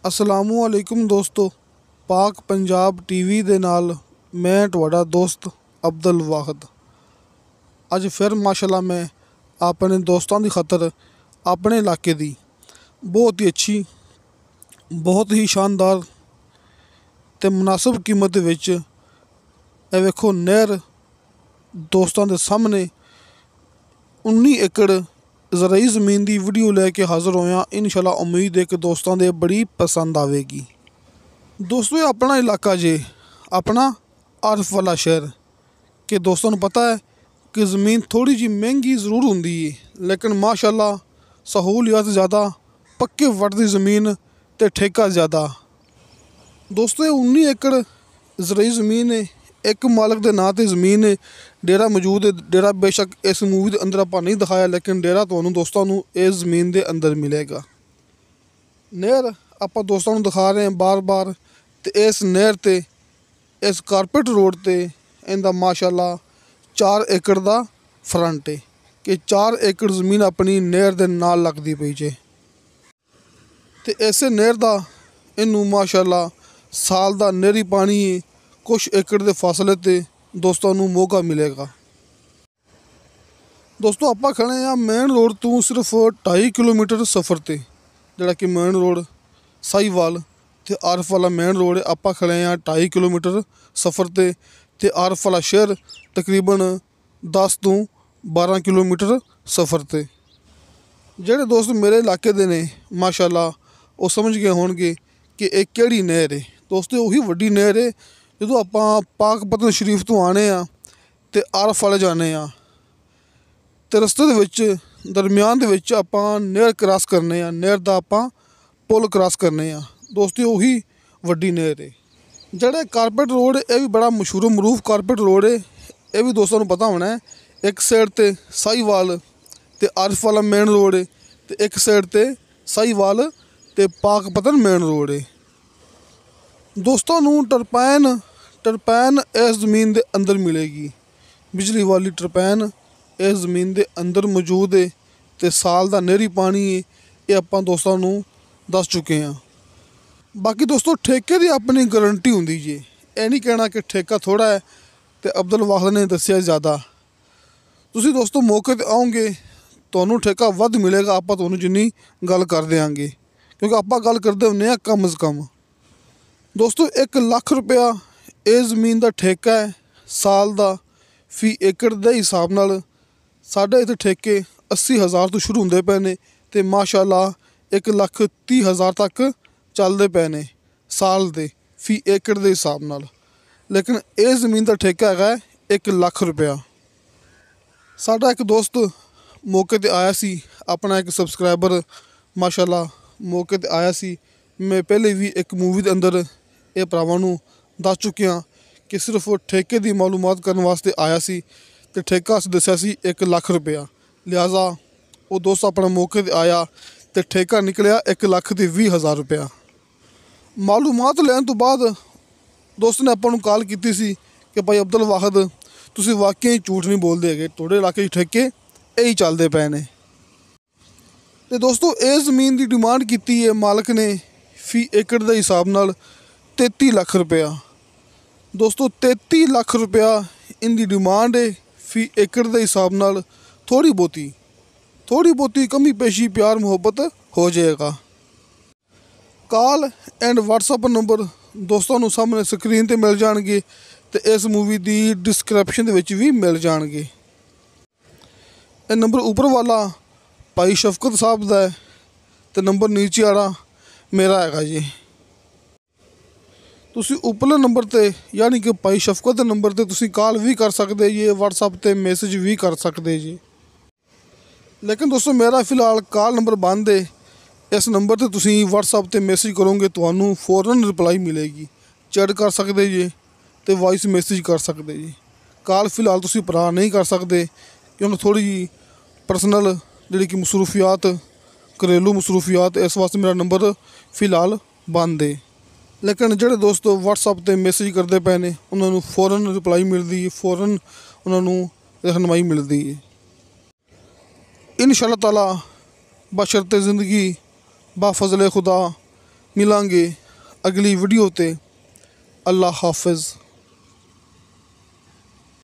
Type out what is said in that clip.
ਅਸਲਾਮੁਅਲੈਕੁਮ ਦੋਸਤੋ, ਪਾਕ ਪੰਜਾਬ ਟੀਵੀ ਦੇ ਨਾਲ ਮੈਂ ਤੁਹਾਡਾ ਦੋਸਤ ਅਬਦੁਲ ਵਾਹਿਦ। ਅੱਜ ਫਿਰ ਮਾਸ਼ਾਅੱਲਾ ਮੈਂ ਆਪਣੇ ਦੋਸਤਾਂ ਦੀ ਖਾਤਰ ਆਪਣੇ ਇਲਾਕੇ ਦੀ ਬਹੁਤ ਹੀ ਅੱਛੀ, ਬਹੁਤ ਹੀ ਸ਼ਾਨਦਾਰ ਅਤੇ ਮੁਨਾਸਬ ਕੀਮਤ ਦੇ ਵਿੱਚ ਇਹ ਵੇਖੋ ਨਹਿਰ ਦੋਸਤਾਂ ਦੇ ਸਾਹਮਣੇ 19 ਏਕੜ ਜ਼ਰਾਈ ਜ਼ਮੀਨ ਦੀ ਵੀਡੀਓ ਲੈ ਕੇ ਹਾਜ਼ਰ ਹੋਇਆ। ਇਨਸ਼ਾਅੱਲਾ ਉਮੀਦ ਹੈ ਕਿ ਦੋਸਤਾਂ ਦੇ ਬੜੀ ਪਸੰਦ ਆਵੇਗੀ। ਦੋਸਤੋ, ਇਹ ਆਪਣਾ ਇਲਾਕਾ ਜੇ, ਆਪਣਾ ਆਰਫ ਵਾਲਾ ਸ਼ਹਿਰ। ਕਿ ਦੋਸਤਾਂ ਨੂੰ ਪਤਾ ਹੈ ਕਿ ਜ਼ਮੀਨ ਥੋੜ੍ਹੀ ਜਿਹੀ ਮਹਿੰਗੀ ਜ਼ਰੂਰ ਹੁੰਦੀ ਹੈ, ਲੇਕਿਨ ਮਾਸ਼ਾਅੱਲਾ ਸਹੂਲੀਅਤ ਜ਼ਿਆਦਾ, ਪੱਕੇ ਵੱਟ ਦੀ ਜ਼ਮੀਨ ਅਤੇ ਠੇਕਾ ਜ਼ਿਆਦਾ। ਦੋਸਤੋ, ਇਹ 19 ਏਕੜ ਜ਼ਰਾਈ ਜ਼ਮੀਨ ਹੈ, ਇੱਕ ਮਾਲਕ ਦੇ ਨਾਂ 'ਤੇ ਜ਼ਮੀਨ ਹੈ। ਡੇਰਾ ਮੌਜੂਦ ਹੈ। ਡੇਰਾ ਬੇਸ਼ੱਕ ਇਸ ਮੂਵੀ ਦੇ ਅੰਦਰ ਆਪਾਂ ਨਹੀਂ ਦਿਖਾਇਆ, ਲੇਕਿਨ ਡੇਰਾ ਤੁਹਾਨੂੰ ਦੋਸਤਾਂ ਨੂੰ ਇਸ ਜ਼ਮੀਨ ਦੇ ਅੰਦਰ ਮਿਲੇਗਾ। ਨਹਿਰ ਆਪਾਂ ਦੋਸਤਾਂ ਨੂੰ ਦਿਖਾ ਰਹੇ ਹਾਂ ਬਾਰ-ਬਾਰ, ਅਤੇ ਇਸ ਨਹਿਰ 'ਤੇ, ਇਸ ਕਾਰਪੇਟ ਰੋਡ 'ਤੇ ਇਹਦਾ ਮਾਸ਼ਾਅੱਲਾ 4 ਏਕੜ ਦਾ ਫਰੰਟ ਹੈ ਕਿ 4 ਏਕੜ ਜ਼ਮੀਨ ਆਪਣੀ ਨਹਿਰ ਦੇ ਨਾਲ ਲੱਗਦੀ ਪਈ ਜੇ। ਅਤੇ ਇਸੇ ਨਹਿਰ ਦਾ ਇਹਨੂੰ ਮਾਸ਼ਾਅੱਲਾ ਸਾਲ ਦਾ ਨਹਿਰੀ ਪਾਣੀ ਹੈ। ਕੁਛ ਏਕੜ ਦੇ ਫਾਸਲੇ 'ਤੇ ਦੋਸਤਾਂ ਨੂੰ ਮੌਕਾ ਮਿਲੇਗਾ। ਦੋਸਤੋ, ਆਪਾਂ ਖੜ੍ਹੇ ਹਾਂ ਮੇਨ ਰੋਡ ਤੋਂ ਸਿਰਫ 2.5 ਕਿਲੋਮੀਟਰ ਸਫ਼ਰ 'ਤੇ, ਜਿਹੜਾ ਕਿ ਮੇਨ ਰੋਡ ਸਾਹੀਵਾਲ ਅਤੇ ਆਰਫ ਵਾਲਾ ਮੇਨ ਰੋਡ ਹੈ। ਆਪਾਂ ਖੜ੍ਹੇ ਹਾਂ 2.5 ਕਿਲੋਮੀਟਰ ਸਫ਼ਰ 'ਤੇ, ਅਤੇ ਆਰਫ ਵਾਲਾ ਸ਼ਹਿਰ ਤਕਰੀਬਨ 10 ਤੋਂ 12 ਕਿਲੋਮੀਟਰ ਸਫ਼ਰ 'ਤੇ। ਜਿਹੜੇ ਦੋਸਤ ਮੇਰੇ ਇਲਾਕੇ ਦੇ ਨੇ ਮਾਸ਼ਾਅੱਲਾ ਉਹ ਸਮਝ ਗਏ ਹੋਣਗੇ ਕਿ ਇਹ ਕਿਹੜੀ ਨਹਿਰ ਹੈ। ਦੋਸਤੋ, ਉਹੀ ਵੱਡੀ ਨਹਿਰ ਹੈ। ਜਦੋਂ ਆਪਾਂ ਪਾਕਪਤਨ ਸ਼ਰੀਫ ਤੋਂ ਆਉਂਦੇ ਹਾਂ ਅਤੇ ਆਰਫ ਵਾਲੇ ਜਾਂਦੇ ਹਾਂ, ਅਤੇ ਰਸਤੇ ਦੇ ਵਿੱਚ ਦਰਮਿਆਨ ਦੇ ਵਿੱਚ ਆਪਾਂ ਨਹਿਰ ਕਰਾਸ ਕਰਨੇ ਹਾਂ, ਨਹਿਰ ਦਾ ਆਪਾਂ ਪੁੱਲ ਕਰਾਸ ਕਰਨੇ ਹਾਂ। ਦੋਸਤੋ, ਉਹੀ ਵੱਡੀ ਨਹਿਰ ਹੈ। ਜਿਹੜਾ ਕਾਰਪੇਟ ਰੋਡ ਇਹ ਵੀ ਬੜਾ ਮਸ਼ਹੂਰ ਮਰੂਫ ਕਾਰਪੇਟ ਰੋਡ ਹੈ। ਇਹ ਵੀ ਦੋਸਤਾਂ ਨੂੰ ਪਤਾ ਹੋਣਾ ਹੈ। ਇੱਕ ਸਾਈਡ 'ਤੇ ਸਾਹੀਵਾਲ ਅਤੇ ਆਰਫ ਵਾਲਾ ਮੇਨ ਰੋਡ ਹੈ, ਅਤੇ ਇੱਕ ਸਾਈਡ 'ਤੇ ਸਾਹੀਵਾਲ ਅਤੇ ਪਾਕਪਤਨ ਮੇਨ ਰੋਡ ਹੈ। ਦੋਸਤਾਂ ਨੂੰ ਟਰਪੈਨ ਇਸ ਜ਼ਮੀਨ ਦੇ ਅੰਦਰ ਮਿਲੇਗੀ। ਬਿਜਲੀ ਵਾਲੀ ਟਰਪੈਨ ਇਸ ਜ਼ਮੀਨ ਦੇ ਅੰਦਰ ਮੌਜੂਦ ਹੈ, ਅਤੇ ਸਾਲ ਦਾ ਨਹਿਰੀ ਪਾਣੀ ਹੈ। ਇਹ ਆਪਾਂ ਦੋਸਤਾਂ ਨੂੰ ਦੱਸ ਚੁੱਕੇ ਹਾਂ। ਬਾਕੀ ਦੋਸਤੋ, ਠੇਕੇ ਦੀ ਆਪਣੀ ਗਰੰਟੀ ਹੁੰਦੀ ਜੀ। ਇਹ ਨਹੀਂ ਕਹਿਣਾ ਕਿ ਠੇਕਾ ਥੋੜ੍ਹਾ ਹੈ ਅਤੇ ਅਬਦੁਲ ਵਾਹਿਦ ਨੇ ਦੱਸਿਆ ਜ਼ਿਆਦਾ। ਤੁਸੀਂ ਦੋਸਤੋ ਮੌਕੇ 'ਤੇ ਆਓਗੇ, ਤੁਹਾਨੂੰ ਠੇਕਾ ਵੱਧ ਮਿਲੇਗਾ। ਆਪਾਂ ਤੁਹਾਨੂੰ ਜਿੰਨੀ ਗੱਲ ਕਰ ਦਿਆਂਗੇ, ਕਿਉਂਕਿ ਆਪਾਂ ਗੱਲ ਕਰਦੇ ਹੁੰਦੇ ਹਾਂ ਕਮ ਅਜ਼ ਕਮ। ਦੋਸਤੋ, 1 ਲੱਖ ਰੁਪਇਆ ਇਹ ਜ਼ਮੀਨ ਦਾ ਠੇਕਾ ਹੈ ਸਾਲ ਦਾ, ਫੀ ਏਕੜ ਦੇ ਹਿਸਾਬ ਨਾਲ। ਸਾਡੇ ਇੱਥੇ ਠੇਕੇ 80,000 ਤੋਂ ਸ਼ੁਰੂ ਹੁੰਦੇ ਪਏ ਨੇ, ਅਤੇ ਮਾਸ਼ਾਅੱਲਾ 1,30,000 ਤੱਕ ਚੱਲਦੇ ਪਏ ਨੇ ਸਾਲ ਦੇ ਫੀ ਏਕੜ ਦੇ ਹਿਸਾਬ ਨਾਲ। ਲੇਕਿਨ ਇਹ ਜ਼ਮੀਨ ਦਾ ਠੇਕਾ ਹੈਗਾ 1 ਲੱਖ ਰੁਪਇਆ। ਸਾਡਾ ਇੱਕ ਦੋਸਤ ਮੌਕੇ 'ਤੇ ਆਇਆ ਸੀ, ਆਪਣਾ ਇੱਕ ਸਬਸਕ੍ਰਾਈਬਰ ਮਾਸ਼ਾਅੱਲਾ ਮੌਕੇ 'ਤੇ ਆਇਆ ਸੀ। ਮੈਂ ਪਹਿਲੇ ਵੀ ਇੱਕ ਮੂਵੀ ਦੇ ਅੰਦਰ ਇਹ ਭਰਾਵਾਂ ਨੂੰ ਦੱਸ ਚੁੱਕਿਆ ਕਿ ਸਿਰਫ ਠੇਕੇ ਦੀ ਮਾਲੂਮਾਤ ਕਰਨ ਵਾਸਤੇ ਆਇਆ ਸੀ, ਅਤੇ ਠੇਕਾ ਅਸੀਂ ਦੱਸਿਆ ਸੀ 1 ਲੱਖ ਰੁਪਇਆ। ਲਿਹਾਜ਼ਾ ਉਹ ਦੋਸਤ ਆਪਣਾ ਮੌਕੇ 'ਤੇ ਆਇਆ ਅਤੇ ਠੇਕਾ ਨਿਕਲਿਆ 1,20,000 ਰੁਪਇਆ। ਮਾਲੂਮਾਤ ਲੈਣ ਤੋਂ ਬਾਅਦ ਦੋਸਤ ਨੇ ਆਪਾਂ ਨੂੰ ਕਾਲ ਕੀਤੀ ਸੀ ਕਿ ਭਾਈ ਅਬਦੁਲ ਵਾਹਿਦ, ਤੁਸੀਂ ਵਾਕਿਆ ਹੀ ਝੂਠ ਨਹੀਂ ਬੋਲਦੇ ਹੈਗੇ, ਤੁਹਾਡੇ ਇਲਾਕੇ 'ਚ ਠੇਕੇ ਇਹੀ ਚੱਲਦੇ ਪਏ ਨੇ। ਅਤੇ ਦੋਸਤੋ, ਇਹ ਜ਼ਮੀਨ ਦੀ ਡਿਮਾਂਡ ਕੀਤੀ ਹੈ ਮਾਲਕ ਨੇ ਫੀ ਏਕੜ ਦੇ ਹਿਸਾਬ ਨਾਲ 33 ਲੱਖ ਰੁਪਇਆ। ਦੋਸਤੋ, 33 ਲੱਖ ਰੁਪਇਆ ਇਹਦੀ ਡਿਮਾਂਡ ਹੈ ਫੀ ਏਕੜ ਦੇ ਹਿਸਾਬ ਨਾਲ। ਥੋੜ੍ਹੀ ਬਹੁਤੀ ਕਮੀ ਪੇਸ਼ੀ ਪਿਆਰ ਮੁਹੱਬਤ ਹੋ ਜਾਏਗਾ। ਕਾਲ ਐਂਡ ਵਟਸਐਪ ਨੰਬਰ ਦੋਸਤਾਂ ਨੂੰ ਸਾਹਮਣੇ ਸਕਰੀਨ 'ਤੇ ਮਿਲ ਜਾਣਗੇ, ਅਤੇ ਇਸ ਮੂਵੀ ਦੀ ਡਿਸਕ੍ਰਿਪਸ਼ਨ ਦੇ ਵਿੱਚ ਵੀ ਮਿਲ ਜਾਣਗੇ। ਇਹ ਨੰਬਰ ਉੱਪਰ ਵਾਲਾ ਭਾਈ ਸ਼ਫਕਤ ਸਾਹਿਬ ਦਾ ਹੈ, ਅਤੇ ਨੰਬਰ ਨੀਚੇ ਵਾਲਾ ਮੇਰਾ ਹੈਗਾ ਜੀ। ਤੁਸੀਂ ਉੱਪਰਲੇ ਨੰਬਰ 'ਤੇ ਯਾਨੀ ਕਿ ਭਾਈ ਸ਼ਫਕਤ ਦੇ ਨੰਬਰ 'ਤੇ ਤੁਸੀਂ ਕਾਲ ਵੀ ਕਰ ਸਕਦੇ ਜੀ, ਵਟਸਐਪ 'ਤੇ ਮੈਸੇਜ ਵੀ ਕਰ ਸਕਦੇ ਜੀ। ਲੇਕਿਨ ਦੋਸਤੋ, ਮੇਰਾ ਫਿਲਹਾਲ ਕਾਲ ਨੰਬਰ ਬੰਦ ਹੈ। ਇਸ ਨੰਬਰ 'ਤੇ ਤੁਸੀਂ ਵਟਸਐਪ 'ਤੇ ਮੈਸੇਜ ਕਰੋਗੇ, ਤੁਹਾਨੂੰ ਫੌਰਨ ਰਿਪਲਾਈ ਮਿਲੇਗੀ। ਚੈਟ ਕਰ ਸਕਦੇ ਜੀ ਅਤੇ ਵਾਇਸ ਮੈਸੇਜ ਕਰ ਸਕਦੇ ਜੀ। ਕਾਲ ਫਿਲਹਾਲ ਤੁਸੀਂ ਭਰਾ ਨਹੀਂ ਕਰ ਸਕਦੇ, ਕਿਉਂਕਿ ਥੋੜ੍ਹੀ ਜਿਹੀ ਪਰਸਨਲ ਜਿਹੜੀ ਕਿ ਮਸਰੂਫੀਆਤ, ਘਰੇਲੂ ਮਸਰੂਫੀਆਤ, ਇਸ ਵਾਸਤੇ ਮੇਰਾ ਨੰਬਰ ਫਿਲਹਾਲ ਬੰਦ ਹੈ। ਲੇਕਿਨ ਜਿਹੜੇ ਦੋਸਤ ਵਟਸਐਪ 'ਤੇ ਮੈਸੇਜ ਕਰਦੇ ਪਏ ਨੇ, ਉਹਨਾਂ ਨੂੰ ਫੌਰਨ ਰਿਪਲਾਈ ਮਿਲਦੀ ਹੈ, ਫੌਰਨ ਉਹਨਾਂ ਨੂੰ ਰਹਿਨਮਾਈ ਮਿਲਦੀ ਹੈ। ਇਨਸ਼ਾਅੱਲਾ ਤਾਲਾ ਬਸ਼ਰਤੇ ज़िंदगी बा फ़ज़ल खुदा ਮਿਲਾਂਗੇ ਅਗਲੀ ਵੀਡੀਓ 'ਤੇ। ਅੱਲਾ ਹਾਫਿਜ਼।